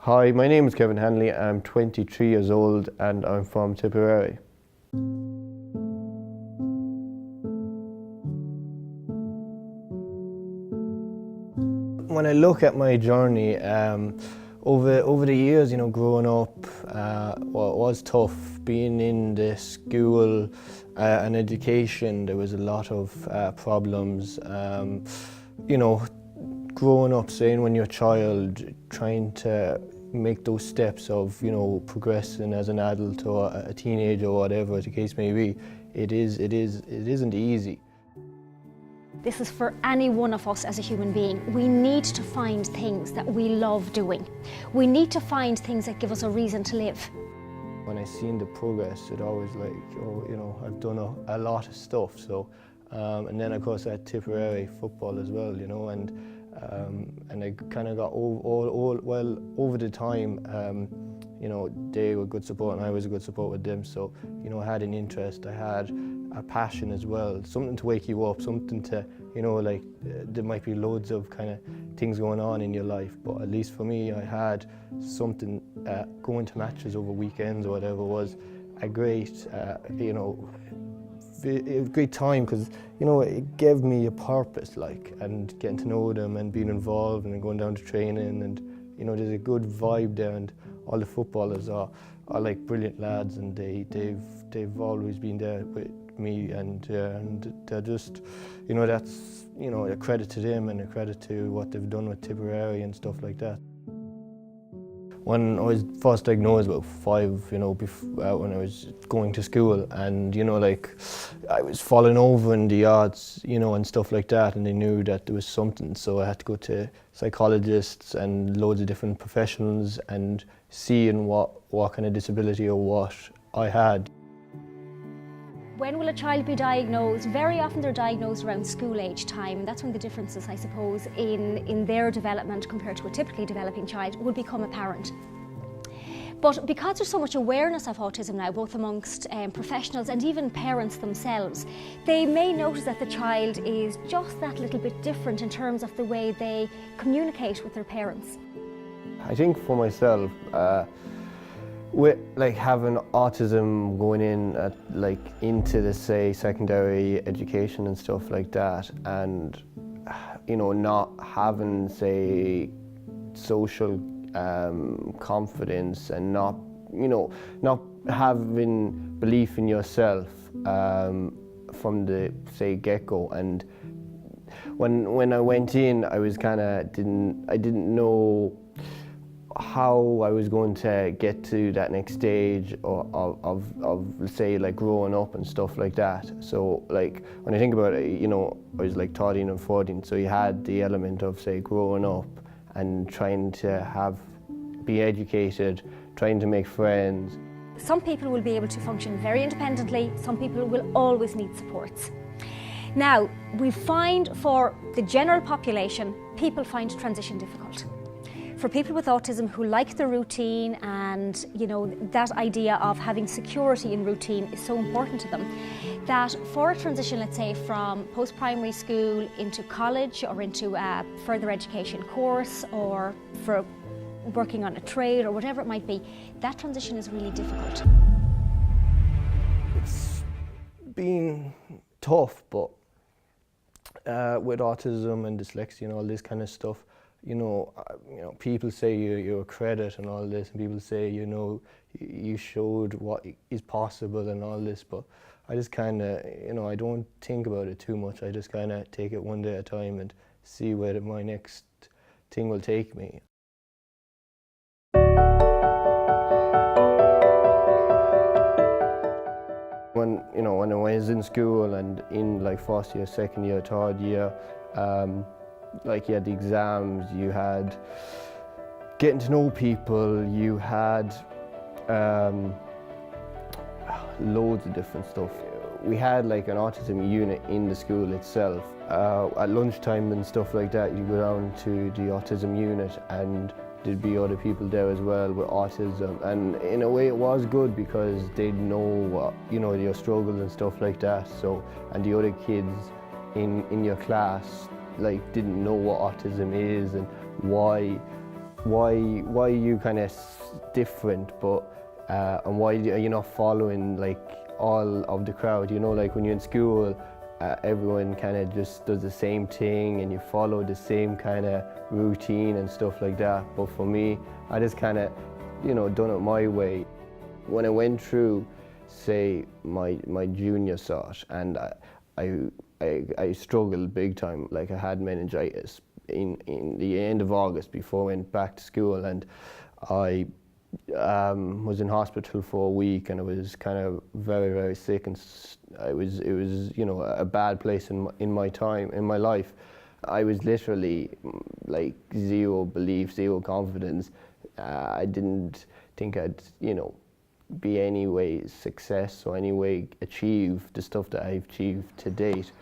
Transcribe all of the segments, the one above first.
Hi, my name is Kevin Hanley. I'm 23 years old and I'm from Tipperary. When I look at my journey, over the years, growing up, well, it was tough. Being in the school and education, there was a lot of problems. Growing up, saying when you're a child, trying to make those steps of, progressing as an adult or a teenager or whatever the case may be, it isn't easy. This is for any one of us as a human being. We need to find things that we love doing. We need to find things that give us a reason to live. When I seen the progress, it always I've done a lot of stuff. So, and then of course at Tipperary football as well, and I kind of got over the time, they were good support and I was a good support with them. So, I had an interest, I had a passion as well, something to wake you up, something to, there might be loads of kind of things going on in your life, but at least for me, I had something, going to matches over weekends or whatever was a great, a great time because, it gave me a purpose, and getting to know them and being involved and going down to training and, there's a good vibe there and all the footballers are like brilliant lads and they've always been there with me and they're just, that's, a credit to them and a credit to what they've done with Tipperary and stuff like that. When I was first diagnosed about 5, when I was going to school and, I was falling over in the yards, and stuff like that, and they knew that there was something, so I had to go to psychologists and loads of different professionals and seeing what kind of disability or what I had. When will a child be diagnosed? Very often they're diagnosed around school age time. That's when the differences, I suppose, in their development compared to a typically developing child would become apparent. But because there's so much awareness of autism now, both amongst professionals and even parents themselves, they may notice that the child is just that little bit different in terms of the way they communicate with their parents. I think for myself, with having autism going in at into the secondary education and stuff like that, and not having social confidence and not having belief in yourself from the get-go. And when I went in, I was didn't know how I was going to get to that next stage of growing up and stuff like that. So when I think about it, I was 13 and 14, so you had the element of growing up and trying to be educated, trying to make friends. Some people will be able to function very independently, some people will always need supports. Now, we find for the general population, people find transition difficult. For people with autism who like the routine and that idea of having security in routine is so important to them, that for a transition, let's say from post-primary school into college or into a further education course or for working on a trade or whatever it might be, that transition is really difficult. It's been tough, but with autism and dyslexia and all this kind of stuff, people say you're a credit and all this, and people say, you showed what is possible and all this, but I just I don't think about it too much. I just take it one day at a time and see where my next thing will take me. When I was in school and in first year, second year, third year, you had the exams, you had getting to know people, you had loads of different stuff. We had an autism unit in the school itself. At lunchtime and stuff like that, you go down to the autism unit and there'd be other people there as well with autism, and in a way it was good because they'd know what, your struggles and stuff like that. So, and the other kids in your class didn't know what autism is and why why are you kind of different, but and why are you not following like all of the crowd? You know, like when you're in school, everyone kind of just does the same thing and you follow the same kind of routine and stuff like that. But for me, I just kind of, you know, done it my way. When I went through, say, my junior sort, and I struggled big time. Like I had meningitis in the end of August before I went back to school, and I was in hospital for a week, and I was kind of very, very sick, and it was you know, a bad place in my life. I was literally like zero belief, zero confidence. I didn't think I'd, you know, be any way success or any way achieve the stuff that I've achieved to date.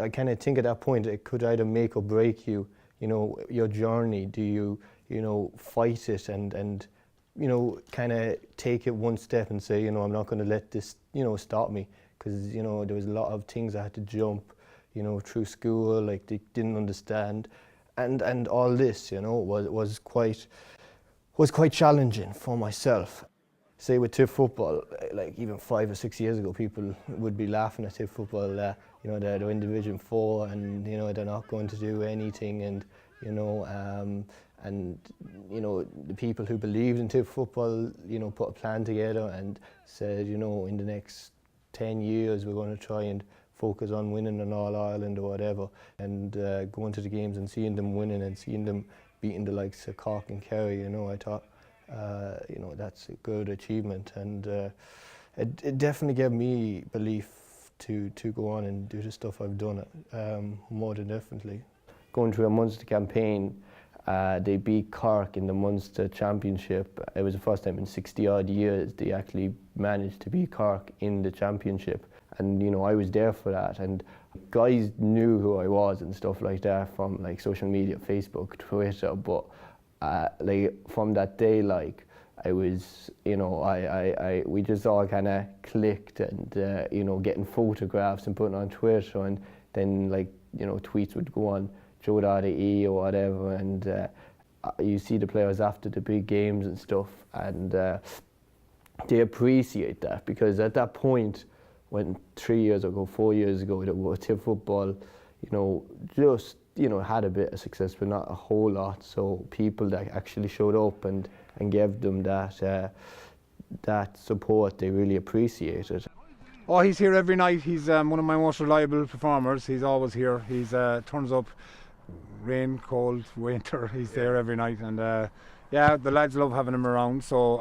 I kind of think at that point it could either make or break you, you know, your journey. Do you, you know, fight it and you know, kind of take it one step and say, you know, I'm not going to let this, you know, stop me, because, you know, there was a lot of things I had to jump, you know, through school, like they didn't understand, and all this, you know, was quite challenging for myself. Say with Tip football, like even 5 or 6 years ago, people would be laughing at Tip football. You know, they're in Division 4, and you know they're not going to do anything, and you know, the people who believed in Tip football, you know, put a plan together and said, you know, in the next 10 years we're going to try and focus on winning an All-Ireland or whatever, and going to the games and seeing them winning and seeing them beating the likes of Cork and Kerry. You know, I thought, you know, that's a good achievement, and it definitely gave me belief to go on and do the stuff I've done, more than definitely. Going through a Munster campaign, they beat Cork in the Munster Championship. It was the first time in 60 odd years they actually managed to beat Cork in the championship, and you know, I was there for that, and guys knew who I was and stuff like that from like social media, Facebook, Twitter, but like from that day, like I was, you know, we just all kind of clicked, and you know, getting photographs and putting on Twitter, and then like, you know, tweets would go on Joe.ie or whatever, and you see the players after the big games and stuff, and they appreciate that, because at that point, when 3 years ago, 4 years ago, it was Tip football, you know, just, you know, had a bit of success, but not a whole lot. So people that actually showed up and gave them that that support, they really appreciated. Oh, he's here every night. He's one of my most reliable performers. He's always here. He's turns up, rain, cold, winter. He's there every night, and yeah, the lads love having him around. So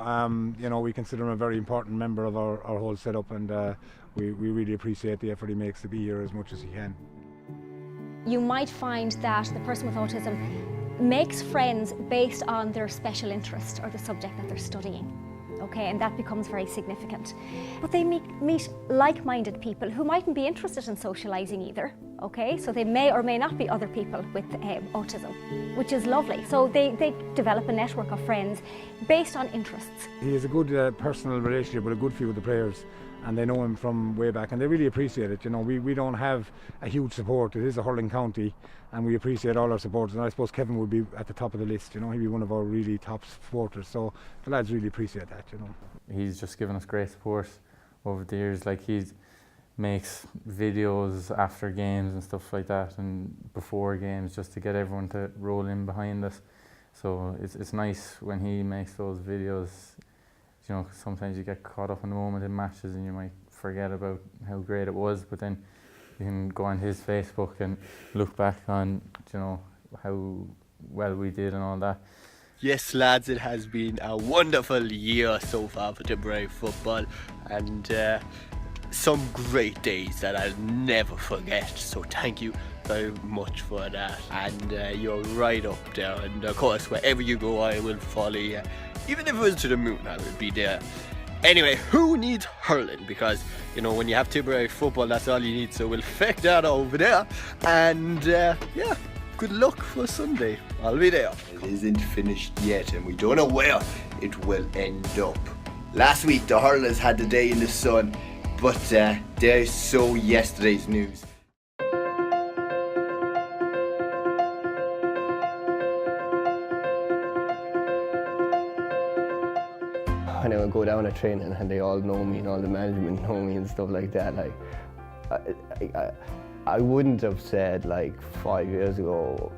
you know, we consider him a very important member of our whole setup, and we really appreciate the effort he makes to be here as much as he can. You might find that the person with autism makes friends based on their special interest or the subject that they're studying, okay, and that becomes very significant. But they meet like-minded people who mightn't be interested in socialising either, okay, so they may or may not be other people with autism, which is lovely. So they develop a network of friends based on interests. He has a good personal relationship with a good few of the players, and they know him from way back, and they really appreciate it. You know, we don't have a huge support. It is a hurling county, and we appreciate all our supporters, and I suppose Kevin would be at the top of the list. You know, he'd be one of our really top supporters, so the lads really appreciate that, you know. He's just given us great support over the years. Like, he makes videos after games and stuff like that, and before games, just to get everyone to roll in behind us. So it's nice when he makes those videos. You know, 'cause sometimes you get caught up in the moment in matches and you might forget about how great it was, but then you can go on his Facebook and look back on, you know, how well we did and all that. Yes, lads, it has been a wonderful year so far for Tipperary football, and some great days that I'll never forget, so thank you very much for that. And you're right up there, and of course wherever you go I will follow you. Even if it was to the moon, I would be there. Anyway, who needs hurling? Because, you know, when you have Tipperary football, that's all you need. So we'll fake that over there. And yeah, good luck for Sunday. I'll be there. It isn't finished yet, and we don't know where it will end up. Last week, the hurlers had the day in the sun, but there's so yesterday's news. when I would go down to training and they all know me and all the management know me and stuff like that, like I wouldn't have said like 5 years ago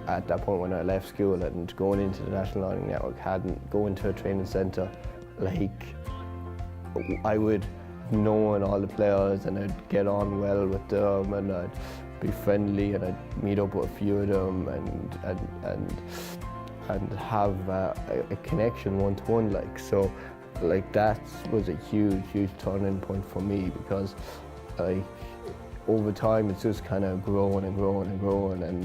at that point when I left school and going into the National Learning Network, hadn't go into a training centre, like I would have known all the players and I'd get on well with them and I'd be friendly and I'd meet up with a few of them and have a connection one-to-one, like. So like that was a huge turning point for me, because like over time it's just kind of growing and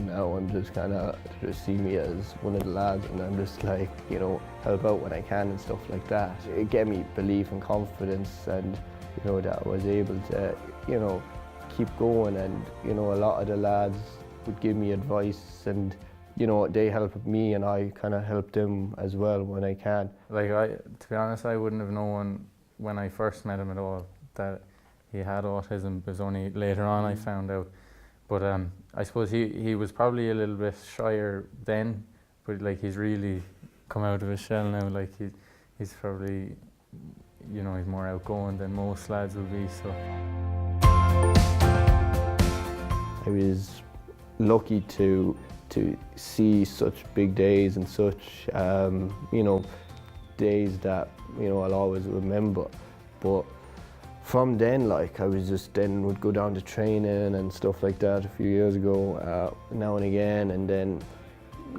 now I'm just kind of just see me as one of the lads and I'm just like, you know, help out when I can and stuff like that. It gave me belief and confidence, and you know that I was able to, you know, keep going. And you know, a lot of the lads would give me advice, and you know, they helped me and I kind of helped them as well when I can. Like to be honest, I wouldn't have known when I first met him at all that he had autism. It was only later on I found out. But I suppose he was probably a little bit shyer then, but like he's really come out of his shell now. Like he's probably, you know, he's more outgoing than most lads will be. So I was lucky to see such big days and such, you know, days that, you know, I'll always remember. But from then, like, I was just then would go down to training and stuff like that a few years ago, now and again, and then,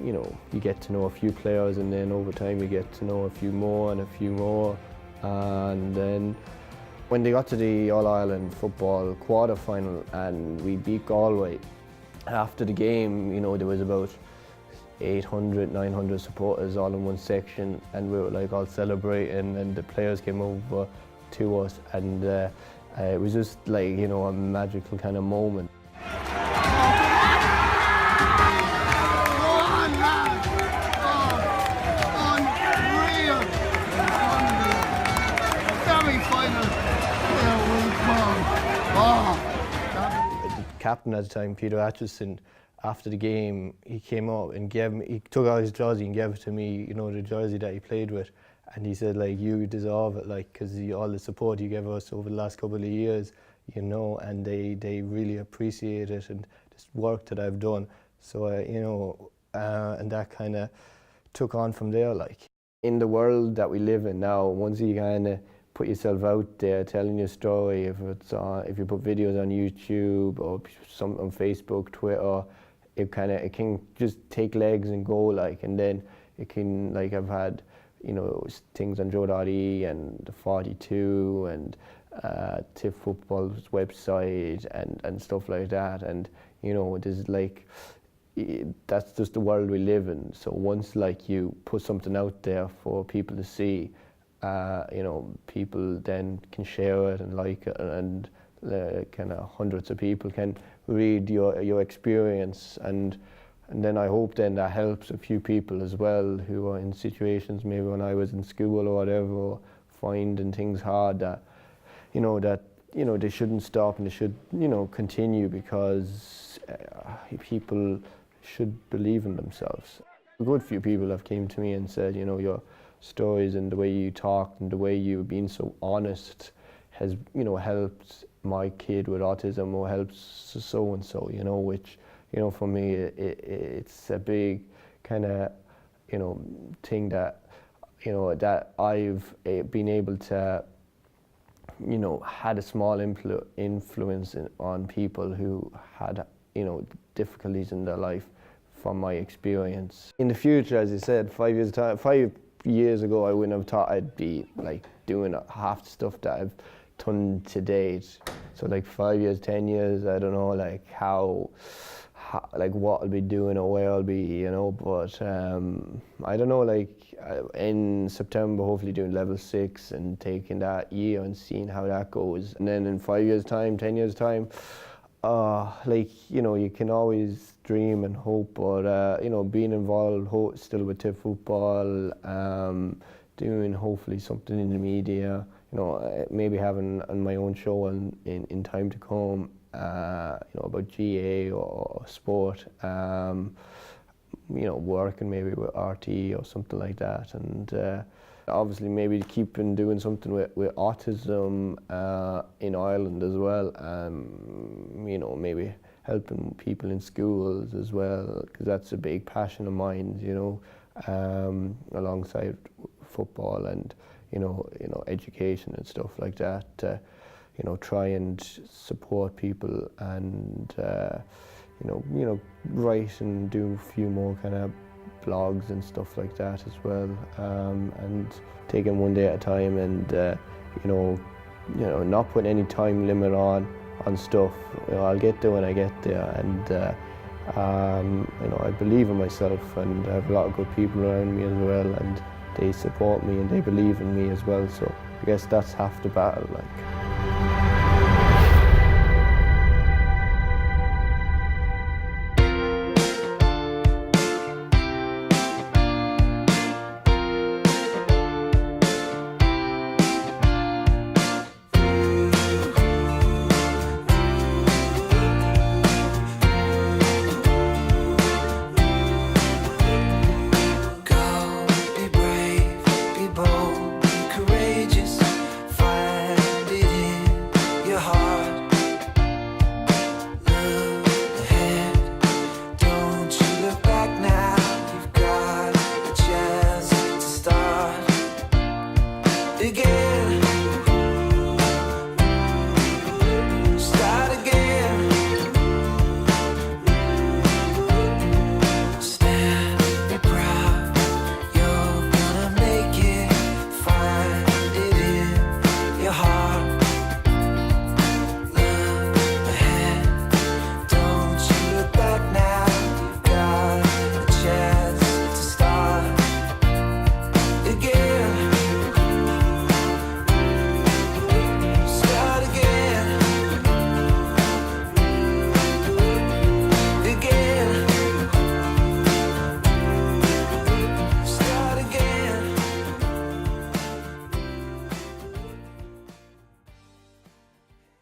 you know, you get to know a few players, and then over time you get to know a few more and a few more. And then when they got to the All-Ireland football quarter-final and we beat Galway, after the game, you know, there was about 800, 900 supporters all in one section, and we were like all celebrating, and the players came over to us, and it was just like, you know, a magical kind of moment. The captain at the time, Peter Atchison, after the game, he came up and he took out his jersey and gave it to me, you know, the jersey that he played with. And he said, like, you deserve it, like, because all the support you gave us over the last couple of years, you know, and they really appreciate it and this work that I've done. So, you know, and that kind of took on from there, like. In the world that we live in now, once you kind of put yourself out there telling your story, if you put videos on YouTube or some on Facebook, Twitter, it can just take legs and go, like, and then it can, like, I've had, you know, things on Joe Dottie and the 42 and Tiff Football's website and stuff like that, and you know, there's like, that's just the world we live in. So once, like, you put something out there for people to see, you know, people then can share it and like it, and kind of hundreds of people can read your experience, and then I hope then that helps a few people as well who are in situations maybe when I was in school or whatever, or finding things hard, that they shouldn't stop and they should, you know, continue, because people should believe in themselves. A good few people have came to me and said, you know, your stories and the way you talked and the way you've been so honest has, you know, helped my kid with autism, or helps so and so, you know, which, you know, for me it's a big kind of, you know, thing that, you know, that I've been able to, you know, had a small influence on people who had, you know, difficulties in their life from my experience. In the future, as I said, 5 years ago, I wouldn't have thought I'd be like doing half the stuff that I've done to date. So like 5 years, 10 years, I don't know, like how like what I'll be doing or where I'll be, you know, but I don't know, like in September, hopefully doing level 6 and taking that year and seeing how that goes. And then in 5 years time, 10 years time, like, you know, you can always dream and hope, but you know, being involved still with Tiff Football, doing hopefully something in the media, you know, maybe having on my own show in time to come, you know, about GA or sport. you know, working maybe with RT or something like that, and obviously maybe keeping doing something with autism in Ireland as well. You know, maybe helping people in schools as well, because that's a big passion of mine. You know, alongside football and you know education and stuff like that. You know, try and support people and you know write and do a few more kind of blogs and stuff like that as well, and taking one day at a time, and you know not putting any time limit on stuff. You know, I'll get there when I get there, and you know, I believe in myself, and I have a lot of good people around me as well, and they support me and they believe in me as well. So I guess that's half the battle, like.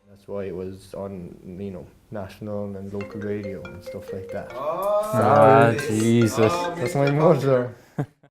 That's why it was on, you know, national and local radio and stuff like that. Ah, Jesus. That's my mother.